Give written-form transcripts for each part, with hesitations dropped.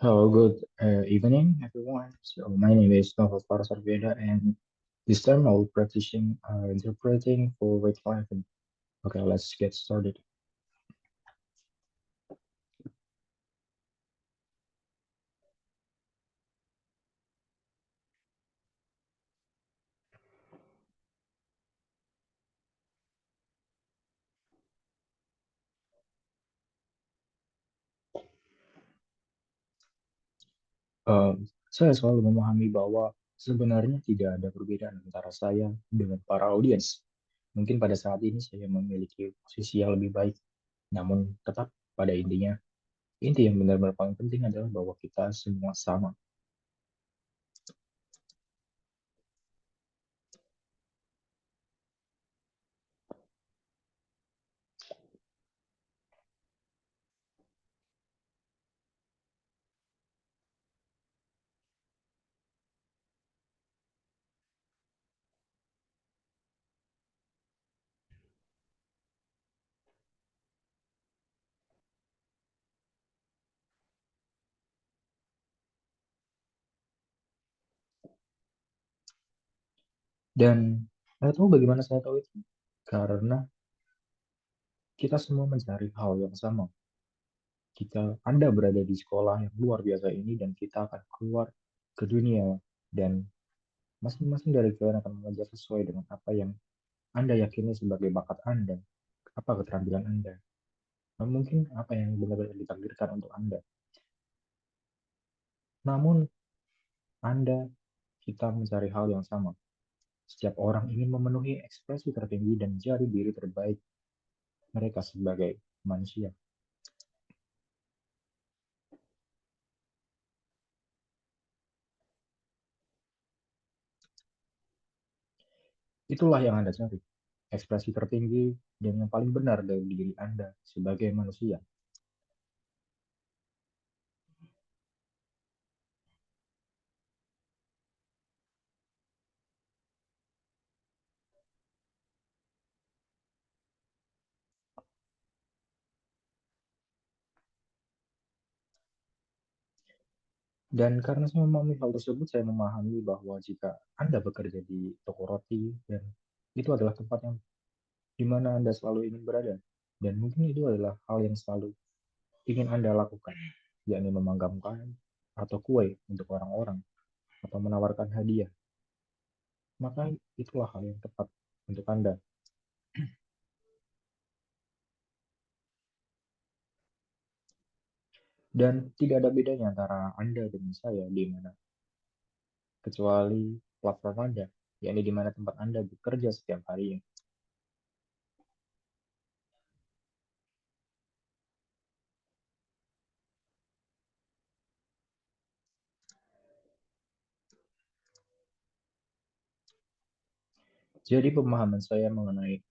Hello, good evening, everyone. So my name is Novel Sarveda, and this time I'll practicing interpreting for weight life. Okay, let's get started. Saya selalu memahami bahwa sebenarnya tidak ada perbedaan antara saya dengan para audiens. Mungkin pada saat ini saya memiliki posisi yang lebih baik, namun tetap pada intinya, inti yang benar-benar paling penting adalah bahwa kita semua sama. Dan saya tahu bagaimana saya tahu itu, karena kita semua mencari hal yang sama. Anda berada di sekolah yang luar biasa ini dan kita akan keluar ke dunia dan masing-masing dari kalian akan mengajar sesuai dengan apa yang Anda yakini sebagai bakat Anda, apa keterampilan Anda, dan mungkin apa yang benar-benar ditakdirkan untuk Anda. Namun Anda, kita mencari hal yang sama. Setiap orang ingin memenuhi ekspresi tertinggi dan jadi diri terbaik mereka sebagai manusia. Itulah yang Anda cari, ekspresi tertinggi dan yang paling benar dari diri Anda sebagai manusia. Dan karena saya memahami hal tersebut, saya memahami bahwa jika Anda bekerja di toko roti, dan itu adalah tempat yang di mana Anda selalu ingin berada. Dan mungkin itu adalah hal yang selalu ingin Anda lakukan, yakni memanggamkan atau kue untuk orang-orang, atau menawarkan hadiah. Maka itulah hal yang tepat untuk Anda. Dan tidak ada bedanya antara Anda dengan saya di mana, kecuali platform Anda, yakni di mana tempat Anda bekerja setiap hari. Jadi pemahaman saya mengenai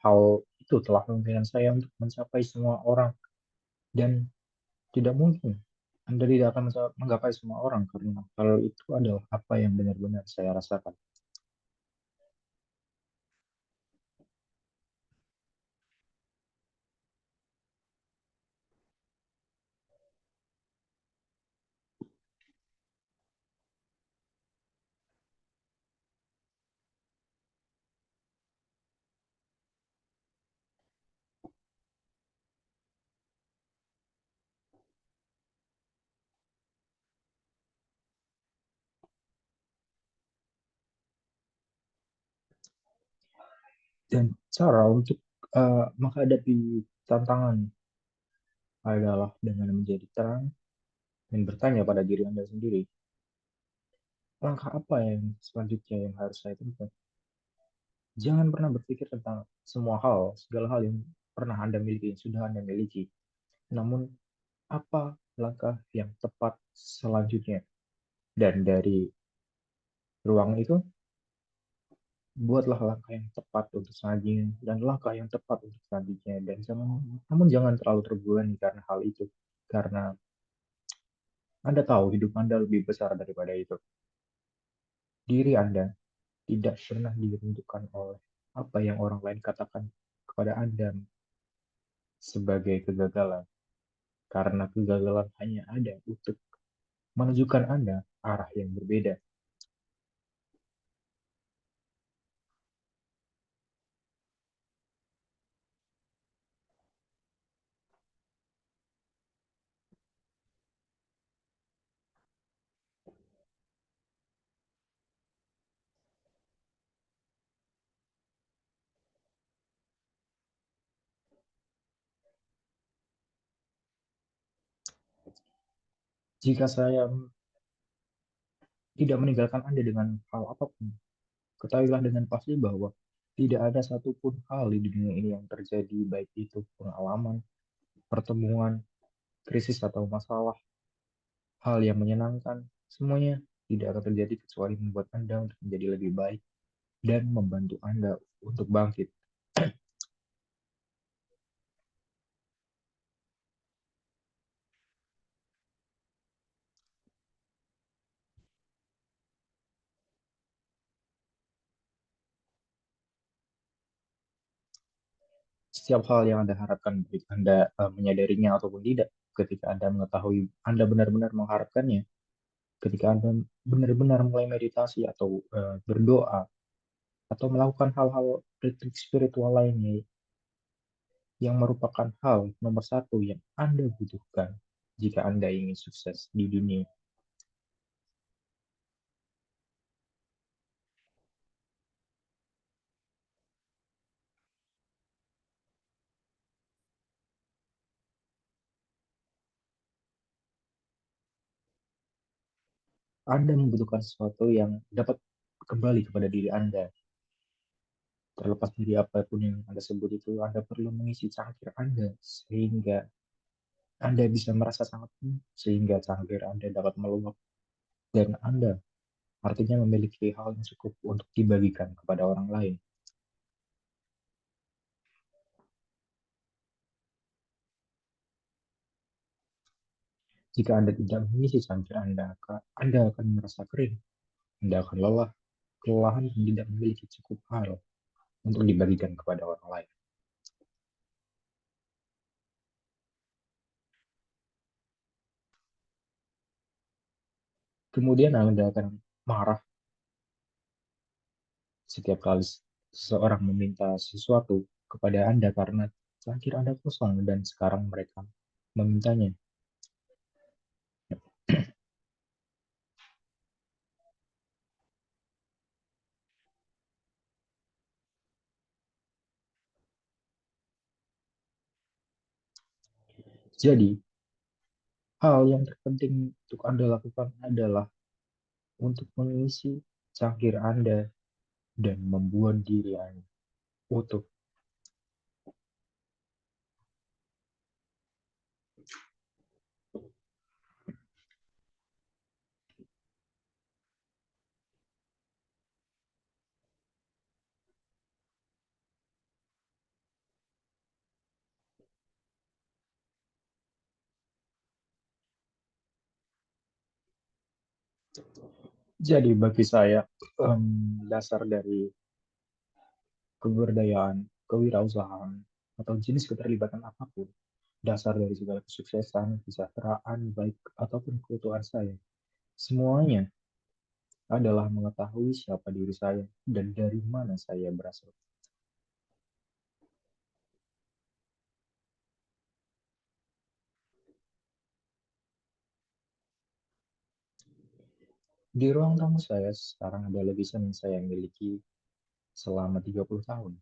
hal itu telah memungkinkan saya untuk mencapai semua orang, dan tidak mungkin Anda tidak akan menggapai semua orang karena hal itu adalah apa yang benar-benar saya rasakan. Dan cara untuk menghadapi tantangan adalah dengan menjadi terang dan bertanya pada diri Anda sendiri, langkah apa yang selanjutnya yang harus saya tempuh. Jangan pernah berpikir tentang semua hal, segala hal yang pernah Anda miliki, yang sudah Anda miliki. Namun, apa langkah yang tepat selanjutnya? Dan dari ruang itu, buatlah langkah yang tepat untuk selanjutnya dan langkah yang tepat untuk selanjutnya. Dan namun jangan terlalu terbebani karena hal itu. Karena Anda tahu hidup Anda lebih besar daripada itu. Diri Anda tidak pernah ditentukan oleh apa yang orang lain katakan kepada Anda sebagai kegagalan. Karena kegagalan hanya ada untuk menunjukkan Anda arah yang berbeda. Jika saya tidak meninggalkan Anda dengan hal apapun, ketahuilah dengan pasti bahwa tidak ada satupun hal di dunia ini yang terjadi, baik itu pengalaman, pertemuan, krisis atau masalah, hal yang menyenangkan, semuanya tidak akan terjadi kecuali membuat Anda untuk menjadi lebih baik dan membantu Anda untuk bangkit. Setiap hal yang Anda harapkan, baik Anda menyadarinya ataupun tidak, ketika Anda mengetahui Anda benar-benar mengharapkannya, ketika Anda benar-benar mulai meditasi atau berdoa, atau melakukan hal-hal retrik spiritual lainnya yang merupakan hal nomor satu yang Anda butuhkan jika Anda ingin sukses di dunia. Anda membutuhkan sesuatu yang dapat kembali kepada diri Anda. Terlepas dari apapun yang Anda sebut itu, Anda perlu mengisi cangkir Anda sehingga Anda bisa merasa sangat penuh, sehingga cangkir Anda dapat meluap dan Anda artinya memiliki hal yang cukup untuk dibagikan kepada orang lain. Jika Anda tidak mengisi cangkir Anda akan merasa kering, Anda akan lelah, kelelahan dan tidak memiliki cukup hal untuk dibagikan kepada orang lain. Kemudian Anda akan marah setiap kali seseorang meminta sesuatu kepada Anda karena cangkir Anda kosong dan sekarang mereka memintanya. Jadi, hal yang terpenting untuk Anda lakukan adalah untuk mengisi cangkir Anda dan membuat diri Anda utuh. Jadi bagi saya, dasar dari kebudayaan, kewirausahaan, atau jenis keterlibatan apapun, dasar dari segala kesuksesan, kesejahteraan, baik ataupun keutuhan saya, semuanya adalah mengetahui siapa diri saya dan dari mana saya berasal. Di ruang tamu saya sekarang ada lukisan yang saya miliki selama 30 tahun.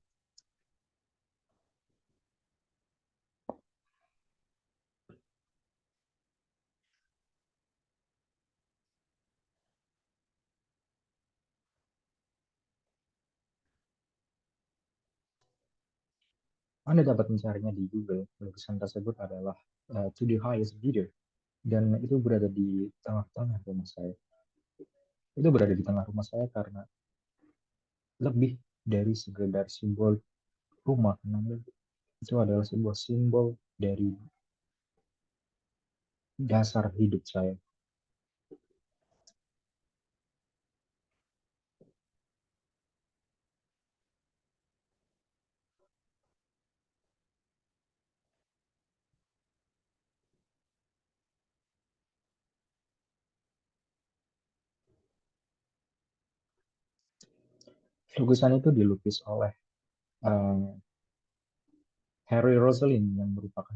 Anda dapat mencarinya di Google. Lukisan tersebut adalah To the Highest Bidder dan itu berada di tengah-tengah rumah saya. Itu berada di tengah rumah saya karena lebih dari sekedar simbol rumah, namun itu adalah sebuah simbol dari dasar hidup saya. Lukisan itu dilukis oleh eh, Harry Rosselin yang merupakan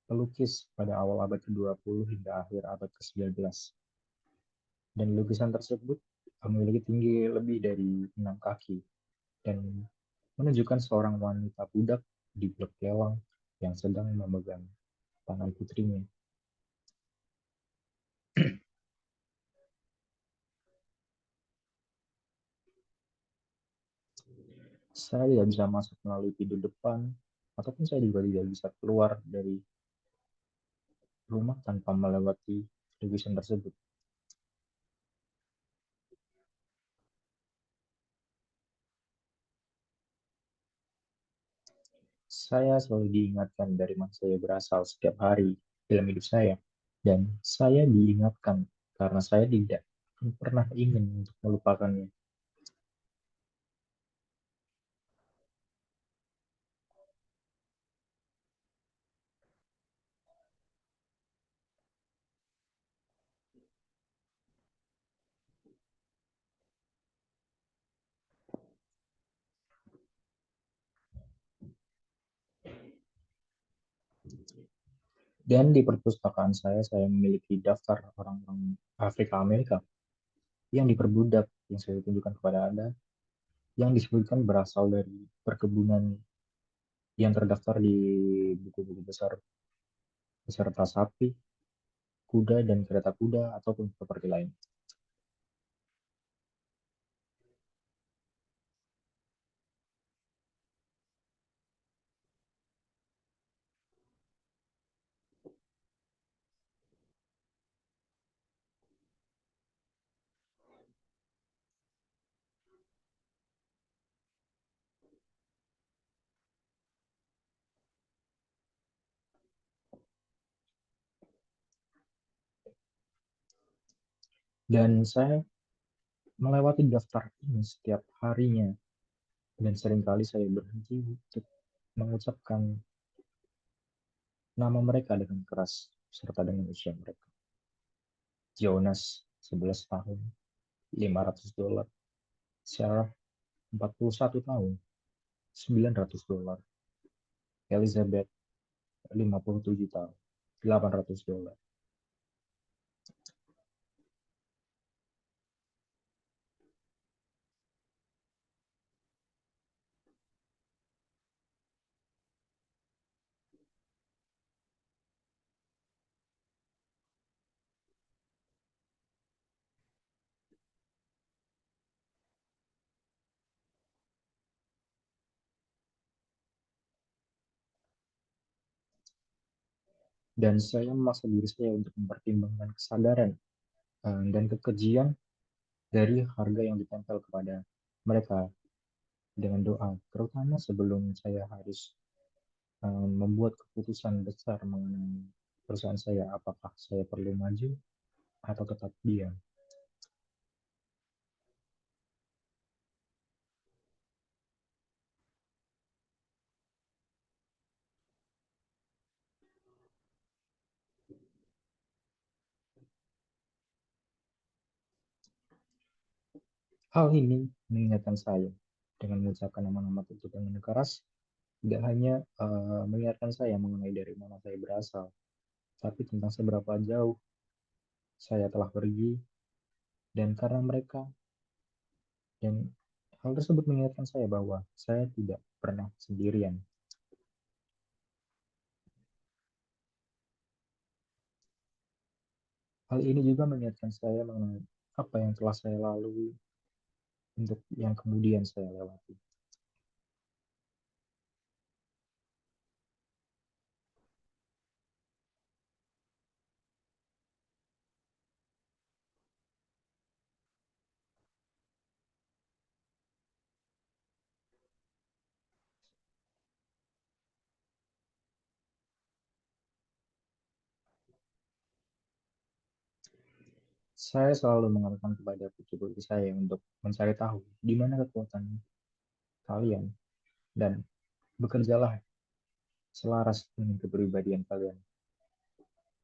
pelukis pada awal abad ke-20 hingga akhir abad ke-19. Dan lukisan tersebut memiliki tinggi lebih dari 6 kaki dan menunjukkan seorang wanita budak di blok lewang yang sedang memegang tangan putrinya. Saya tidak bisa masuk melalui pintu depan, ataupun saya juga tidak bisa keluar dari rumah tanpa melewati lukisan tersebut. Saya selalu diingatkan dari mana saya berasal setiap hari dalam hidup saya. Dan saya diingatkan karena saya tidak pernah ingin untuk melupakannya. Dan di perpustakaan saya memiliki daftar orang-orang Afrika Amerika yang diperbudak, yang saya tunjukkan kepada Anda, yang disebutkan berasal dari perkebunan yang terdaftar di buku-buku besar beserta sapi, kuda, dan kereta kuda, ataupun properti lain. Dan saya melewati daftar ini setiap harinya, dan seringkali saya berhenti untuk mengucapkan nama mereka dengan keras, serta dengan usia mereka. Jonas, 11 tahun, $500. Sarah, 41 tahun, $900. Elizabeth, 57 tahun, $800. Dan saya memaksa diri saya untuk mempertimbangkan kesadaran dan kekejian dari harga yang ditempel kepada mereka dengan doa, terutama sebelum saya harus membuat keputusan besar mengenai perusahaan saya, apakah saya perlu maju atau tetap diam. Hal ini mengingatkan saya dengan mengucapkan nama-nama itu dengan keras, tidak hanya mengingatkan saya mengenai dari mana saya berasal, tapi tentang seberapa jauh saya telah pergi, dan karena mereka, dan hal tersebut mengingatkan saya bahwa saya tidak pernah sendirian. Hal ini juga mengingatkan saya mengenai apa yang telah saya lalui untuk yang kemudian saya lewati. Saya selalu mengatakan kepada putri-putri saya untuk mencari tahu di mana kekuatan kalian dan bekerjalah selaras dengan kepribadian kalian,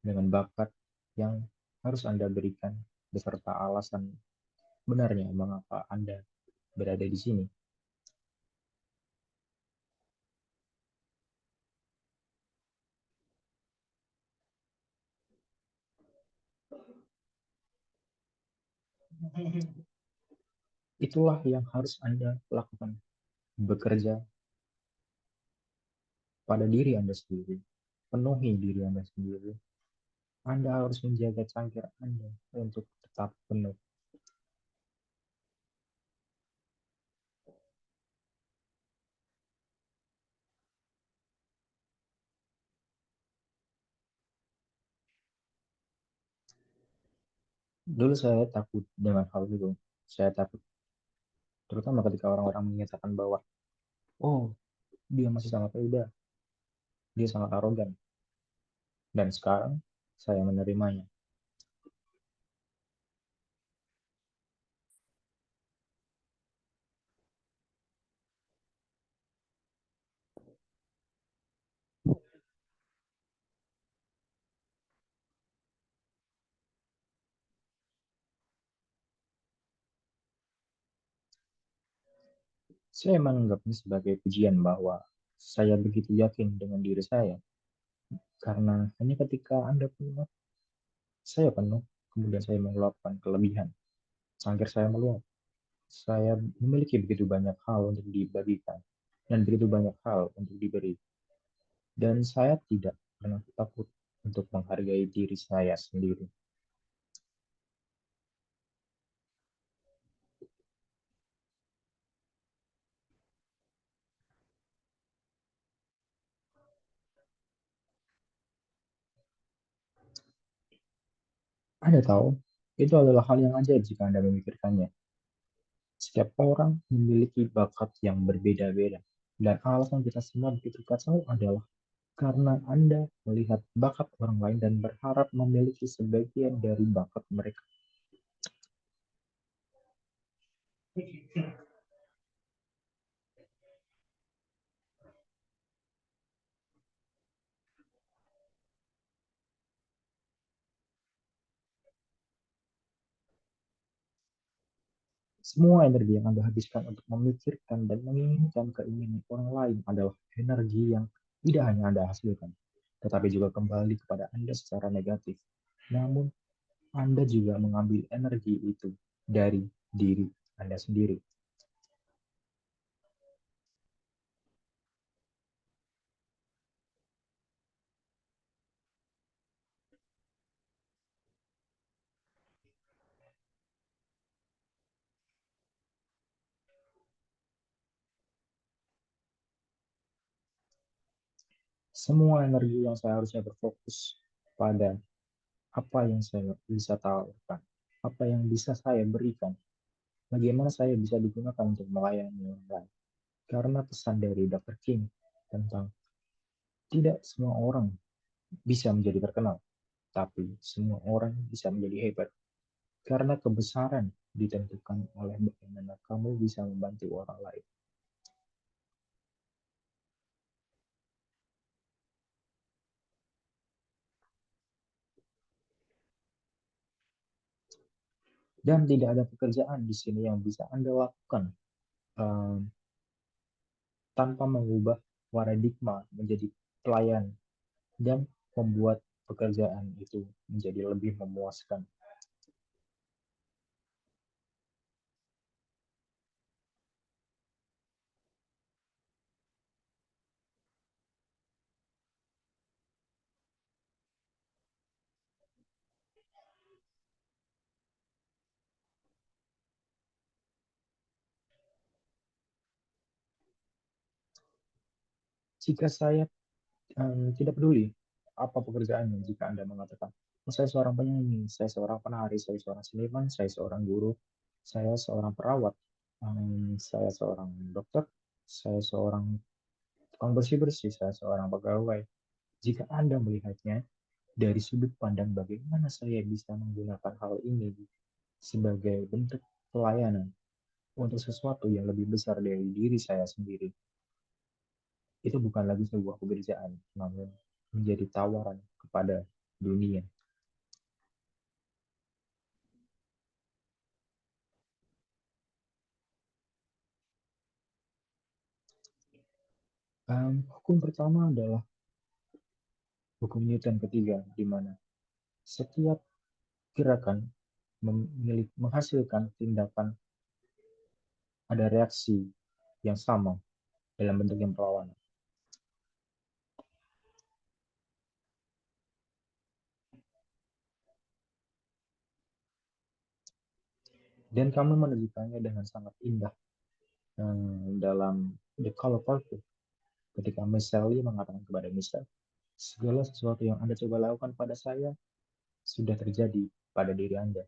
dengan bakat yang harus Anda berikan beserta alasan benarnya mengapa Anda berada di sini. Itulah yang harus Anda lakukan. Bekerja pada diri Anda sendiri. Penuhi diri Anda sendiri. Anda harus menjaga cangkir Anda untuk tetap penuh. Dulu saya takut dengan hal itu. Saya takut, terutama ketika orang-orang menyatakan bahwa, oh, dia masih sangat muda, dia sangat arogan. Dan sekarang saya menerimanya. Saya menganggapnya sebagai pujian bahwa saya begitu yakin dengan diri saya. Karena hanya ketika Anda penuh, saya penuh, kemudian saya mengeluarkan kelebihan. Cangkir saya meluap. Saya memiliki begitu banyak hal untuk dibagikan dan begitu banyak hal untuk diberi. Dan saya tidak pernah takut untuk menghargai diri saya sendiri. Anda tahu, itu adalah hal yang ajaib jika Anda memikirkannya. Setiap orang memiliki bakat yang berbeda-beda. Dan alasan kita semua begitu kacau adalah karena Anda melihat bakat orang lain dan berharap memiliki sebagian dari bakat mereka. Semua energi yang Anda habiskan untuk memikirkan dan menginginkan keinginan orang lain adalah energi yang tidak hanya Anda hasilkan, tetapi juga kembali kepada Anda secara negatif. Namun, Anda juga mengambil energi itu dari diri Anda sendiri. Semua energi yang saya harusnya berfokus pada apa yang saya bisa tawarkan, apa yang bisa saya berikan, bagaimana saya bisa digunakan untuk melayani orang lain. Karena pesan dari Dr. King tentang tidak semua orang bisa menjadi terkenal, tapi semua orang bisa menjadi hebat. Karena kebesaran ditentukan oleh bagaimana kamu bisa membantu orang lain. Dan tidak ada pekerjaan di sini yang bisa Anda lakukan um, tanpa mengubah paradigma menjadi pelayan dan membuat pekerjaan itu menjadi lebih memuaskan. Jika saya tidak peduli apa pekerjaannya, jika Anda mengatakan, oh, saya seorang penyanyi, saya seorang penari, saya seorang seniman, saya seorang guru, saya seorang perawat, saya seorang dokter, saya seorang tukang bersih-bersih, saya seorang pegawai. Jika Anda melihatnya dari sudut pandang bagaimana saya bisa menggunakan hal ini sebagai bentuk pelayanan untuk sesuatu yang lebih besar dari diri saya sendiri, itu bukan lagi sebuah pekerjaan, namun menjadi tawaran kepada dunia. Hukum pertama adalah hukum Newton ketiga, di mana setiap gerakan menghasilkan tindakan, ada reaksi yang sama dalam bentuk yang berlawanan. Dan kamu menunjukkannya dengan sangat indah dalam The Color Purple. Ketika Miss Sally mengatakan kepada Michelle, segala sesuatu yang Anda coba lakukan pada saya sudah terjadi pada diri Anda.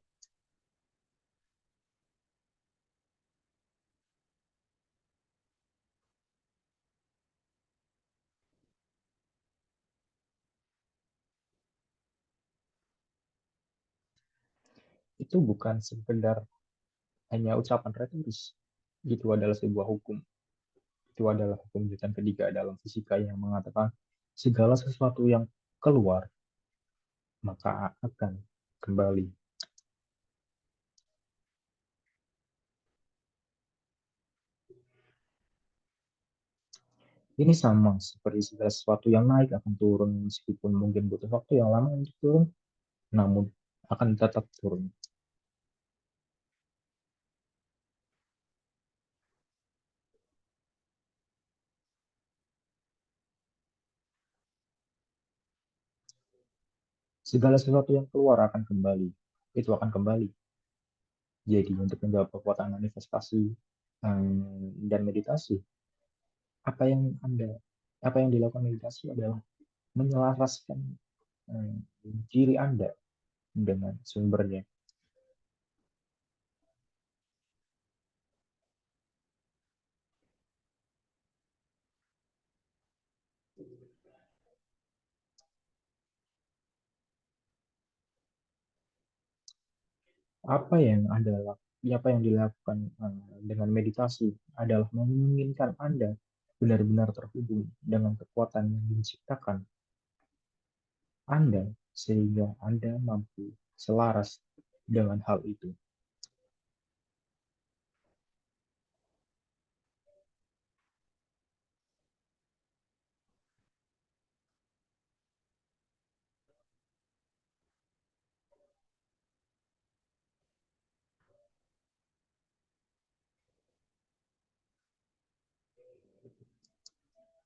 Itu bukan sekedar hanya ucapan retoris. Itu adalah sebuah hukum. Itu adalah hukum Newton ketiga dalam fisika yang mengatakan segala sesuatu yang keluar maka akan kembali. Ini sama seperti segala sesuatu yang naik akan turun meskipun mungkin butuh waktu yang lama untuk turun, namun akan tetap turun. Segala sesuatu yang keluar akan kembali. Itu akan kembali. Jadi untuk menjawab kekuatan manifestasi dan meditasi, apa yang Anda apa yang dilakukan meditasi adalah menyelaraskan diri Anda dengan sumbernya. Apa yang adalah apa yang dilakukan dengan meditasi adalah memungkinkan Anda benar-benar terhubung dengan kekuatan yang menciptakan Anda sehingga Anda mampu selaras dengan hal itu.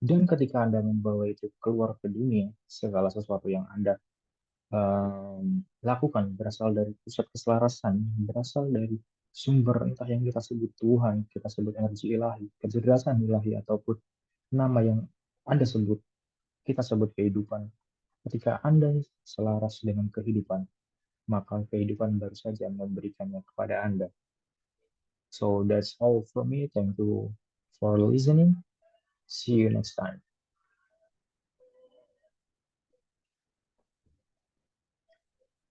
Dan ketika Anda membawa itu keluar ke dunia, segala sesuatu yang Anda lakukan berasal dari pusat keselarasan, berasal dari sumber entah yang kita sebut Tuhan, kita sebut energi ilahi, kecerdasan ilahi, ataupun nama yang Anda sebut, kita sebut kehidupan. Ketika Anda selaras dengan kehidupan, maka kehidupan baru saja memberikannya kepada Anda. So that's all from me. Thank you for listening. See you next time.